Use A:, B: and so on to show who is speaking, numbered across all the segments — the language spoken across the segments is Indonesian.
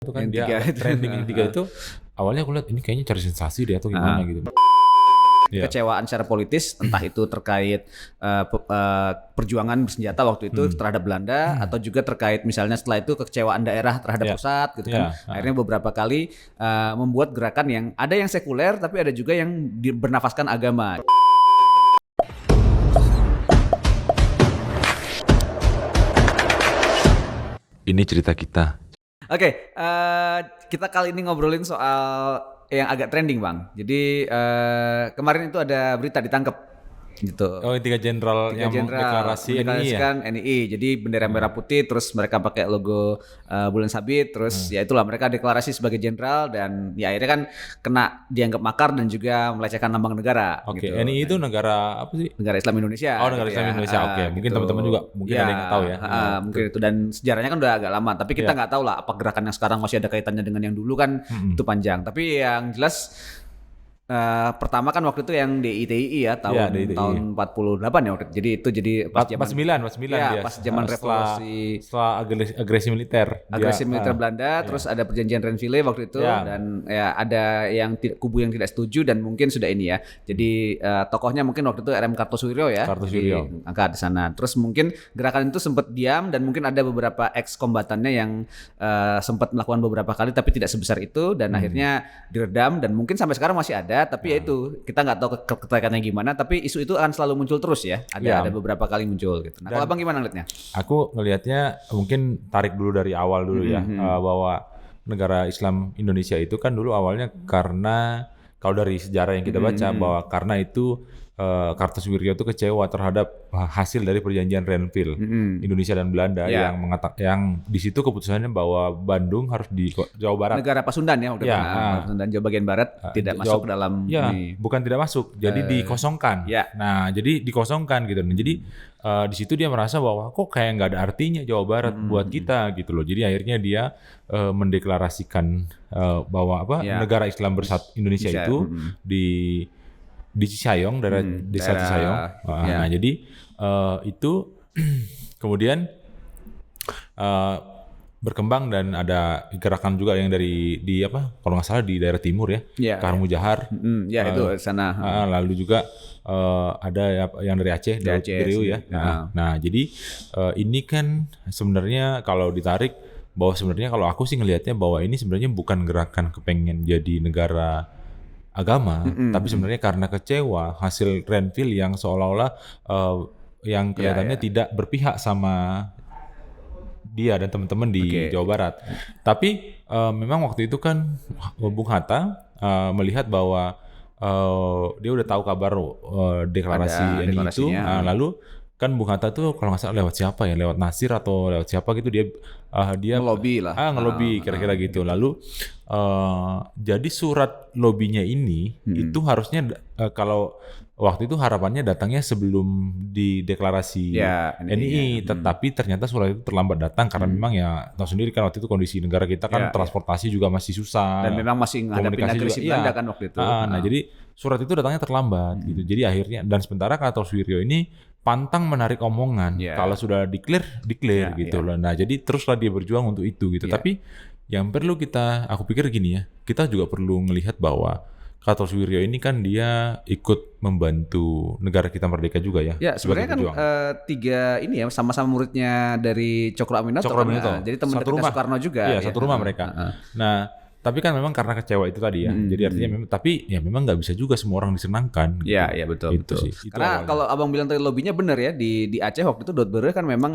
A: itu kan
B: Yang
A: dia
B: tiga
A: agak
B: itu.
A: trending yang 3 itu awalnya aku lihat ini kayaknya cari sensasi deh atau gimana gitu. Iya.
B: Kecewaan secara politis, entah itu terkait perjuangan bersenjata waktu itu terhadap Belanda, atau juga terkait misalnya setelah itu kekecewaan daerah terhadap
A: Iya.
B: pusat gitu kan.
A: Iya.
B: Akhirnya beberapa kali membuat gerakan yang ada yang sekuler tapi ada juga yang bernafaskan agama.
A: Ini cerita kita.
B: Oke, kita kali ini ngobrolin soal yang agak trending, Bang. Jadi kemarin itu ada berita ditangkap gitu.
A: Oh, 3 jenderal yang deklarasi NII ya?
B: mendeklarasikan NII. Jadi bendera merah putih, terus mereka pakai logo bulan sabit, terus ya itulah mereka deklarasi sebagai jenderal dan ya akhirnya kan kena dianggap makar dan juga melecehkan lambang negara.
A: Oke,
B: gitu.
A: NII itu negara apa sih?
B: Negara Islam Indonesia.
A: Oh, negara
B: gitu
A: Islam
B: ya.
A: Indonesia. Oke, mungkin
B: Gitu.
A: teman-teman juga mungkin ada yang nggak tahu ya.
B: Mungkin itu, dan sejarahnya kan udah agak lama, tapi kita nggak tahu lah apa gerakan yang sekarang masih ada kaitannya dengan yang dulu kan itu panjang. Tapi yang jelas pertama kan waktu itu yang DITII ya tahun 48 ya waktu itu. Jadi itu pas zaman
A: 49
B: ya,
A: dia.
B: pas zaman revolusi
A: setelah agresi militer.
B: agresi militer Belanda, terus ada perjanjian Renville waktu itu dan ya ada yang kubu yang tidak setuju dan mungkin sudah ini ya. Jadi tokohnya mungkin waktu itu RM Kartosuwiryo ya. Angkat di sana. Terus mungkin gerakan itu sempat diam dan mungkin ada beberapa ex kombatannya yang sempat melakukan beberapa kali tapi tidak sebesar itu dan akhirnya diredam dan mungkin sampai sekarang masih ada. Tapi ya itu kita nggak tahu keterkaitannya gimana. Tapi isu itu akan selalu muncul terus ya. Ada beberapa kali muncul gitu. Nah, kalau Abang gimana ngeliatnya?
A: Aku ngelihatnya mungkin tarik dulu dari awal dulu ya, bahwa negara Islam Indonesia itu kan dulu awalnya karena kalau dari sejarah yang kita baca bahwa karena itu Kartosuwiryo itu kecewa terhadap hasil dari perjanjian Renville Indonesia dan Belanda yang di situ keputusannya bahwa Bandung harus di Jawa Barat.
B: Negara Pasundan ya waktu itu. Pasundan Jawa bagian barat tidak masuk ke dalam ini.
A: Bukan tidak masuk, jadi dikosongkan. Nah, jadi dikosongkan gitu. Nah, jadi di situ dia merasa bahwa kok kayak nggak ada artinya Jawa Barat buat kita gitu loh. Jadi akhirnya dia mendeklarasikan bahwa negara Islam Bersatu Indonesia itu di Cisayong, daerah desa Cisayong. Nah, jadi itu kemudian berkembang dan ada gerakan juga yang di apa? Kalau nggak salah di daerah timur ya, Karmujahar.
B: Itu di sana.
A: Lalu juga ada yang dari Aceh, dari Riau ya. Nah, jadi ini kan sebenarnya kalau ditarik bahwa sebenarnya kalau aku sih ngelihatnya bahwa ini sebenarnya bukan gerakan kepengen jadi negara agama, tapi sebenarnya karena kecewa hasil Renville yang seolah-olah yang kelihatannya tidak berpihak sama dia dan teman-teman di Jawa Barat. Tapi memang waktu itu kan Bung Hatta melihat bahwa dia udah tahu kabar deklarasi ini itu, lalu kan Bung Hatta tuh kalau nggak salah lewat siapa ya, lewat Nasir atau lewat siapa gitu dia
B: ngelobi lah.
A: Ngelobi kira-kira gitu. Lalu jadi surat lobinya ini itu harusnya kalau waktu itu harapannya datangnya sebelum di deklarasi NII, tetapi ternyata surat itu terlambat datang karena memang ya tahu sendiri kan waktu itu kondisi negara kita kan transportasi juga masih susah
B: dan memang masih menghadapi agresi Belanda kan waktu itu.
A: Nah, jadi surat itu datangnya terlambat gitu. Jadi akhirnya dan sementara Kartosuwiryo ini pantang menarik omongan. Kalau sudah declare gitu loh. Nah, jadi teruslah dia berjuang untuk itu gitu. Tapi yang perlu aku pikir gini ya, kita juga perlu melihat bahwa Kartosuwiryo ini kan dia ikut membantu negara kita merdeka juga ya.
B: Ya, sebenarnya kan 3 ini ya sama-sama muridnya dari Cokro Aminoto. Jadi teman dekat Soekarno juga.
A: Iya, satu rumah mereka. Nah, tapi kan memang karena kecewa itu tadi ya. Jadi artinya memang memang nggak bisa juga semua orang disenangkan.
B: Iya, gitu. Betul.
A: Itu sih.
B: Karena kalau Abang bilang tadi lobinya benar ya di Aceh waktu itu Dotbere kan memang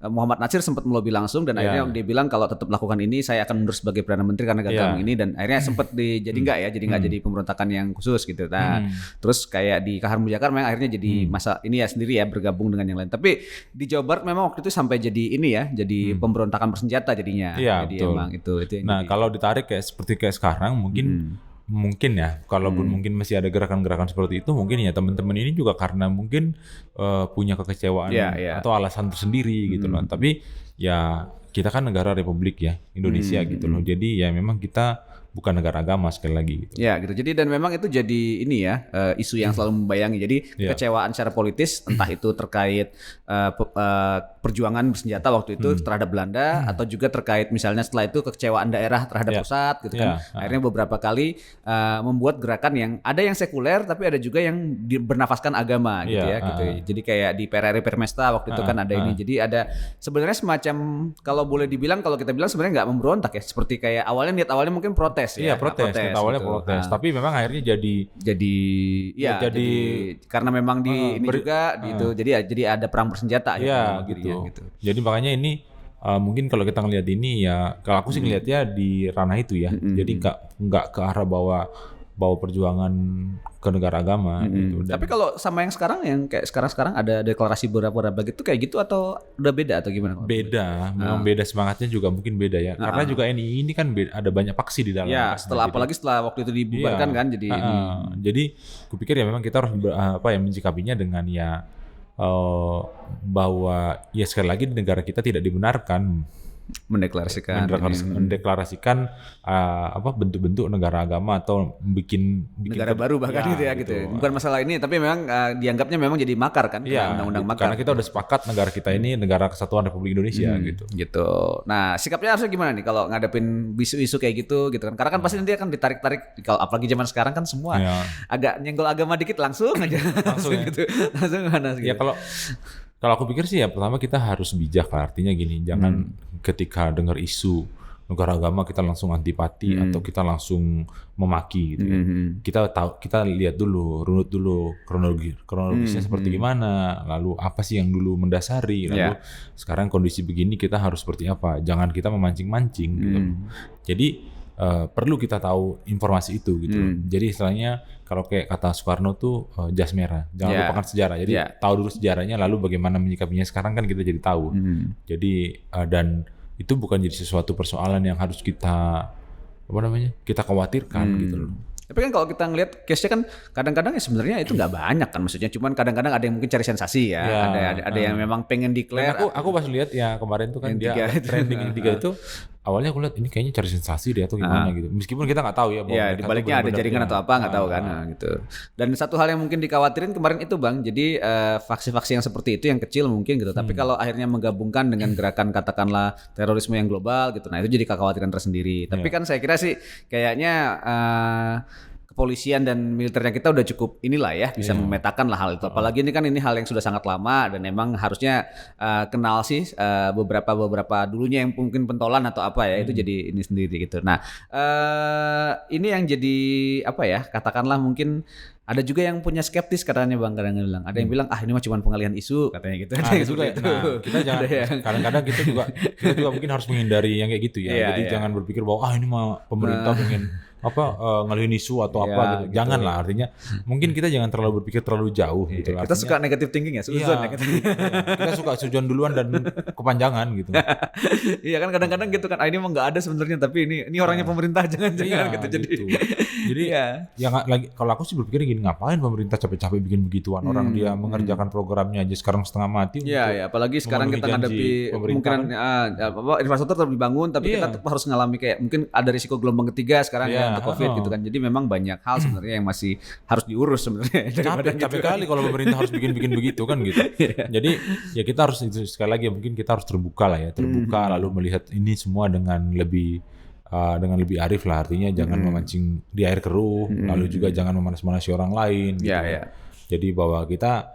B: Muhammad Nasir sempat melobi langsung dan akhirnya dia bilang kalau tetap lakukan ini saya akan mundur sebagai Perdana Menteri karena gagal ini dan akhirnya sempat jadi nggak jadi pemberontakan yang khusus gitu. Nah, terus kayak di Kahar Mujakar memang akhirnya jadi masa ini ya sendiri ya bergabung dengan yang lain. Tapi di Jawa Barat memang waktu itu sampai jadi ini ya, jadi pemberontakan bersenjata jadinya.
A: Jadi betul.
B: Emang itu
A: nah, kalau ditarik seperti sekarang mungkin ya kalaupun mungkin masih ada gerakan-gerakan seperti itu mungkin ya teman-teman ini juga karena mungkin punya kekecewaan atau alasan tersendiri gitu loh. Tapi ya kita kan negara republik ya, Indonesia gitu loh. Jadi ya memang kita bukan negara agama sekali lagi gitu.
B: Ya gitu. Jadi dan memang itu jadi ini ya isu yang selalu membayangi. Jadi kekecewaan secara politis entah itu terkait perjuangan bersenjata waktu itu terhadap Belanda atau juga terkait misalnya setelah itu kekecewaan daerah terhadap pusat gitu kan. Akhirnya beberapa kali membuat gerakan yang ada yang sekuler tapi ada juga yang bernafaskan agama gitu ya gitu. Jadi kayak di PRRI Permesta waktu itu kan ada ini. Jadi ada sebenarnya semacam kalau boleh dibilang kalau kita bilang sebenarnya nggak memberontak ya, seperti kayak niat awalnya mungkin protes.
A: Iya protes awalnya gitu. Protes, tapi memang akhirnya jadi
B: karena memang ini juga gitu, jadi ada perang bersenjata
A: ya gitu. Jadi makanya ini mungkin kalau kita ngelihat ini ya, kalau aku sih ngelihatnya di ranah itu ya, jadi nggak ke arah bawa perjuangan ke negara agama gitu.
B: Tapi kalau sama yang sekarang yang kayak sekarang ada deklarasi beberapa gitu kayak gitu atau udah beda atau gimana?
A: Beda, memang beda, semangatnya juga mungkin beda ya. Karena juga ini kan ada banyak faksi di dalam.
B: Ya, apalagi setelah waktu itu dibubarkan kan jadi
A: jadi kupikir ya memang kita harus menyikapinya dengan ya bahwa ya sekali lagi negara kita tidak dibenarkan mendeklarasikan bentuk-bentuk negara agama atau bikin
B: negara baru bahkan gitu ya gitu. Bukan masalah ini tapi memang dianggapnya memang jadi makar kan, undang-undang makar.
A: Karena kita udah sepakat negara kita ini negara kesatuan Republik Indonesia gitu.
B: Nah, sikapnya harusnya gimana nih kalau ngadepin isu-isu kayak gitu kan. Karena kan pasti nanti akan ditarik-tarik kalau apalagi zaman sekarang kan semua agak nyenggol agama dikit langsung aja langsung gitu. Langsung panas gitu.
A: Ya kalau aku pikir sih ya pertama kita harus bijak lah, artinya gini, jangan ketika dengar isu negara agama kita langsung antipati atau kita langsung memaki gitu ya. Kita lihat dulu, runut dulu kronologisnya seperti gimana, lalu apa sih yang dulu mendasari, lalu sekarang kondisi begini kita harus seperti apa, jangan kita memancing-mancing gitu. Jadi perlu kita tahu informasi itu gitu. Jadi istilahnya kalau kayak kata Soekarno tuh jas merah, jangan lupakan sejarah. Jadi tahu dulu sejarahnya, lalu bagaimana menyikapinya sekarang kan kita jadi tahu. Jadi dan itu bukan jadi sesuatu persoalan yang harus kita kita khawatirkan gitu loh.
B: Tapi kan kalau kita ngelihat case-nya kan kadang-kadang ya sebenarnya itu nggak banyak kan, maksudnya cuman kadang-kadang ada yang mungkin cari sensasi ya, ada yang memang pengen declare.
A: Aku pas lihat ya kemarin tuh kan dia trending yang 3 itu, awalnya aku lihat ini kayaknya cari sensasi deh atau gimana gitu. Meskipun kita nggak tahu ya bahwa
B: di baliknya ada jaringan atau apa nggak tahu kan gitu. Dan satu hal yang mungkin dikhawatirin kemarin itu Bang, jadi faksi-faksi yang seperti itu yang kecil mungkin gitu, tapi kalau akhirnya menggabungkan dengan gerakan katakanlah terorisme yang global gitu, nah itu jadi kekhawatiran tersendiri. Tapi kan saya kira sih kayaknya kepolisian dan militernya kita udah cukup inilah ya bisa memetakan lah hal itu. Apalagi ini kan hal yang sudah sangat lama dan memang harusnya kenal sih beberapa dulunya yang mungkin pentolan atau apa ya itu jadi ini sendiri gitu. Nah ini yang jadi apa ya, katakanlah mungkin ada juga yang punya skeptis katanya Bang, kadang bilang. Ada yang bilang ini mah cuma pengalihan isu katanya gitu.
A: Nah, juga itu. Kita jangan kadang-kadang kita juga mungkin harus menghindari yang kayak gitu ya. Jadi jangan berpikir bahwa ini mah pemerintah pengen ngalihin isu atau apa gitu. Jangan lah, artinya mungkin kita jangan terlalu berpikir terlalu jauh gitu.
B: Kita suka negative thinking ya, suzon ya.
A: Kita suka suzon duluan dan kepanjangan gitu.
B: Iya kan kadang-kadang gitu kan, ini mah nggak ada sebenarnya tapi ini orangnya pemerintah jangan-jangan gitu. Jadi
A: yang lagi kalau aku sih berpikir gini, ngapain pemerintah capek-capek bikin begituan, orang dia mengerjakan programnya aja sekarang setengah mati.
B: Iya, apalagi sekarang kita ngadepi kemungkinan infrastruktur terus dibangun tapi kita harus ngalami kayak mungkin ada risiko gelombang ketiga sekarang untuk COVID gitu kan. Jadi memang banyak hal sebenarnya yang masih harus diurus sebenarnya.
A: Capek kali kalau pemerintah harus bikin begitu kan gitu. Jadi ya kita harus itu sekali lagi mungkin kita harus terbuka lah ya, lalu melihat ini semua dengan lebih arif lah, artinya jangan memancing di air keruh, lalu juga jangan memanas-manasi orang lain gitu. Jadi bahwa kita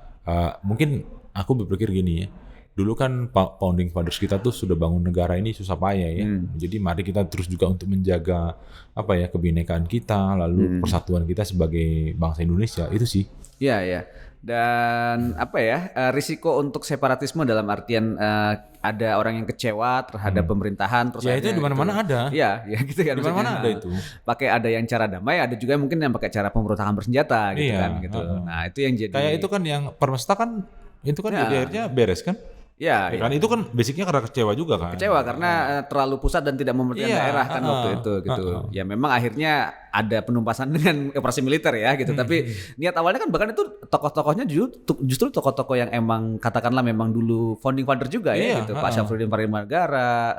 A: mungkin aku berpikir gini ya, dulu kan founding fathers kita tuh sudah bangun negara ini susah payah ya. Jadi mari kita terus juga untuk menjaga kebinekaan kita, lalu persatuan kita sebagai bangsa Indonesia, itu sih.
B: Iya. Dan risiko untuk separatisme dalam artian ada orang yang kecewa terhadap pemerintahan terus
A: itu di mana-mana ada.
B: Iya, gitu kan.
A: Di mana-mana ada itu.
B: Pakai ada yang cara damai, ada juga mungkin yang pakai cara pemberontakan bersenjata gitu kan gitu. Nah, itu yang jadi
A: kayak itu kan yang Permesta kan itu kan jadi akhirnya beres kan?
B: Ya
A: kan itu kan basicnya karena kecewa juga kan.
B: Kecewa karena terlalu pusat dan tidak mementingkan daerah kan waktu itu gitu. Ya memang akhirnya ada penumpasan dengan operasi militer ya gitu. Tapi niat awalnya kan bahkan itu tokoh-tokohnya justru tokoh-tokoh yang emang katakanlah memang dulu founding father juga ya gitu. Pak Syafruddin Parimagara,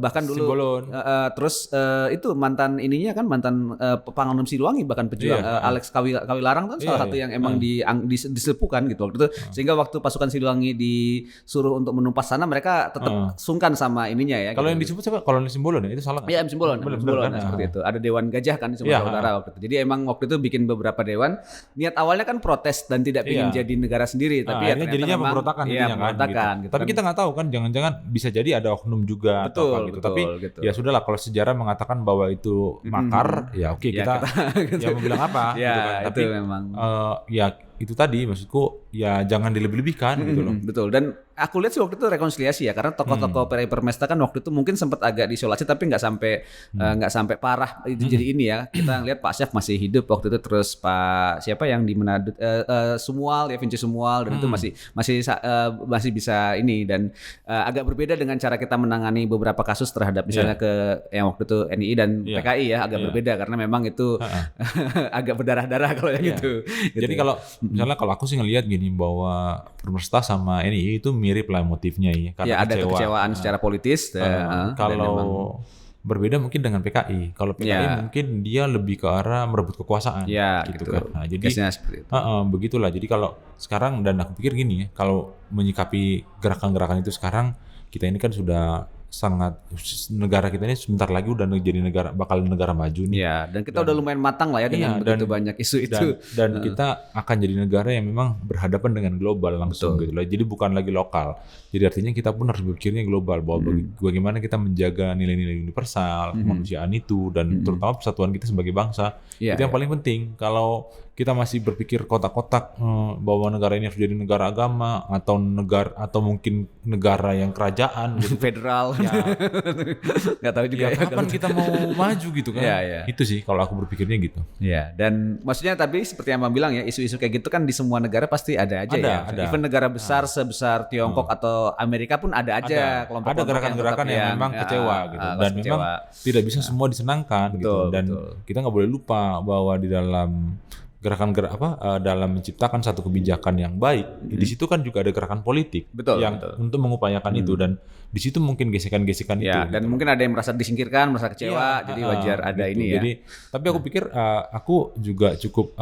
B: bahkan dulu terus itu mantan ininya kan mantan Pangdam Siliwangi bahkan pejuang Alex Kawilarang kan salah satu yang emang disepukan gitu waktu itu. Sehingga waktu pasukan Siliwangi disuruh untuk menumpas sana mereka tetap sungkan sama ininya ya.
A: Kalau
B: gitu.
A: yang disebut siapa? Kolonel Simbolon ya itu salah nggak?
B: Iya, Simbolon kan? Seperti itu. Ada Dewan Gajah kan di Sumatera Utara waktu itu. Jadi emang waktu itu bikin beberapa dewan. Niat awalnya kan protes dan tidak ingin jadi negara sendiri, tapi ya ternyata
A: jadinya
B: memang
A: pemberontakan
B: kan. Gitu.
A: Tapi kita nggak tahu kan, jangan-jangan bisa jadi ada oknum juga atau apa gitu. Tapi ya sudahlah, kalau sejarah mengatakan bahwa itu makar, ya oke, kita ya mau bilang apa gitu kan. Tapi memang ya itu tadi maksudku ya jangan dilebih-lebihkan gitu loh.
B: Betul. Dan aku lihat sih waktu itu rekonsiliasi ya, karena tokoh-tokoh Permesta kan waktu itu mungkin sempat agak diisolasi tapi nggak sampai parah itu jadi ini ya. Kita ngelihat Pak Syaf masih hidup waktu itu, terus Pak siapa yang di Manado Sumual ya, Vinci Sumual, dan itu masih bisa ini, dan agak berbeda dengan cara kita menangani beberapa kasus terhadap misalnya ke yang waktu itu NII dan PKI ya, agak berbeda karena memang itu agak berdarah-darah kalau yang gitu.
A: Jadi kalau misalnya kalau aku sih ngelihat gini, bahwa Permesta sama NII itu mirip lah motifnya ya, karena
B: ada kekecewaan secara politis.
A: Kalau berbeda mungkin dengan PKI. Kalau PKI mungkin dia lebih ke arah merebut kekuasaan, gitu kan. Nah, jadi begitulah. Jadi kalau sekarang, dan aku pikir gini ya, kalau menyikapi gerakan-gerakan itu sekarang, kita ini kan sudah sangat, negara kita ini sebentar lagi udah jadi bakal negara maju nih.
B: Ya, dan kita udah lumayan matang lah ya dengan begitu banyak isu itu.
A: Dan kita akan jadi negara yang memang berhadapan dengan global langsung gitu lah. Jadi bukan lagi lokal. Jadi artinya kita pun harus berpikirnya global, bahwa bagaimana kita menjaga nilai-nilai universal, kemanusiaan itu, dan terutama persatuan kita sebagai bangsa. Itu yang paling penting. Kalau kita masih berpikir kotak-kotak bahwa negara ini harus jadi negara agama atau mungkin negara yang kerajaan gitu,
B: federal, nggak tahu juga.
A: Kapan kita mau maju gitu kan? Itu sih kalau aku berpikirnya gitu.
B: Ya, dan maksudnya tadi seperti yang Bang bilang ya, isu-isu kayak gitu kan di semua negara pasti ada aja. Even negara besar sebesar Tiongkok atau Amerika pun ada aja kelompok-kelompok.
A: Ada gerakan-gerakan yang memang kecewa gitu, dan memang tidak bisa semua disenangkan gitu. Dan kita nggak boleh lupa bahwa di dalam dalam menciptakan satu kebijakan yang baik, di situ kan juga ada gerakan politik untuk mengupayakan itu, dan di situ mungkin gesekan-gesekan itu.
B: Dan mungkin ada yang merasa disingkirkan, merasa kecewa, jadi wajar ada gitu. Ini ya.
A: Jadi, tapi aku pikir aku juga cukup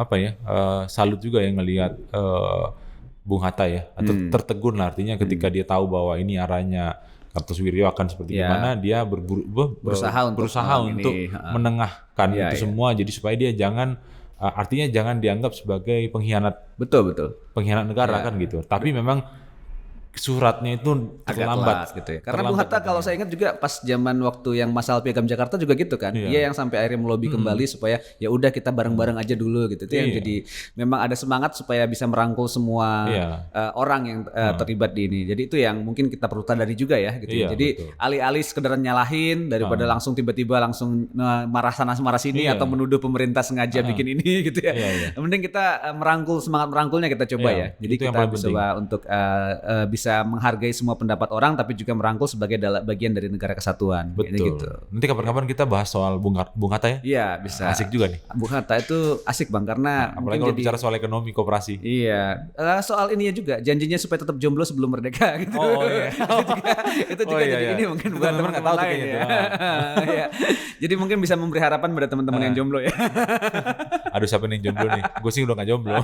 A: salut juga yang ngelihat Bung Hatta ya, atau tertegun lah, artinya ketika dia tahu bahwa ini arahnya Kartosuwiryo akan seperti gimana, dia berusaha untuk menengahkan itu semua, jadi supaya dia artinya jangan dianggap sebagai pengkhianat.
B: Betul.
A: Pengkhianat negara kan gitu. Tapi memang suratnya itu terlambat
B: gitu ya. Karena Bung Hatta kalau saya ingat juga pas zaman waktu yang masalah Piagam Jakarta juga gitu kan. Dia yang sampai akhirnya melobi kembali supaya ya udah kita bareng-bareng aja dulu gitu. Itu yang jadi memang ada semangat supaya bisa merangkul semua orang yang terlibat di ini. Jadi itu yang mungkin kita perlu sadari juga ya gitu. Jadi alih-alih sekedar nyalahin daripada langsung tiba-tiba langsung marah sana marah sini atau menuduh pemerintah sengaja bikin ini gitu ya. Mending kita semangat merangkulnya kita coba ya. Jadi kita coba untuk bisa menghargai semua pendapat orang, tapi juga merangkul sebagai bagian dari negara kesatuan.
A: Betul.
B: Gitu.
A: Nanti kapan-kapan kita bahas soal Bung Hatta ya?
B: Iya, bisa.
A: Asik juga nih.
B: Bung Hatta itu asik Bang, karena
A: apalagi kalau bicara soal ekonomi koperasi.
B: Iya. Soal ini juga, janjinya supaya tetap jomblo sebelum merdeka gitu.
A: Oh iya.
B: itu juga jadi ini mungkin buat teman-teman lain ya. Jadi mungkin bisa memberi harapan pada teman-teman yang jomblo ya.
A: Aduh, siapa nih yang jomblo nih? Gue sih udah gak jomblo.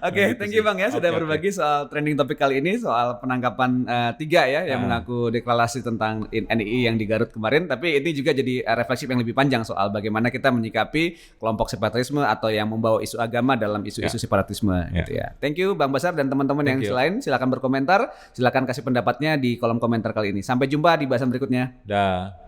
B: Oke, thank you Bang ya sudah berbagi soal trending topik kali ini, soal penangkapan 3 ya yang mengaku deklarasi tentang NII yang di Garut kemarin. Tapi ini juga jadi refleksi yang lebih panjang soal bagaimana kita menyikapi kelompok separatisme atau yang membawa isu agama dalam isu-isu separatisme gitu ya. Thank you Bang Basar dan teman-teman yang lain, silakan berkomentar, silakan kasih pendapatnya di kolom komentar kali ini. Sampai jumpa di bahasan berikutnya.
A: Dah.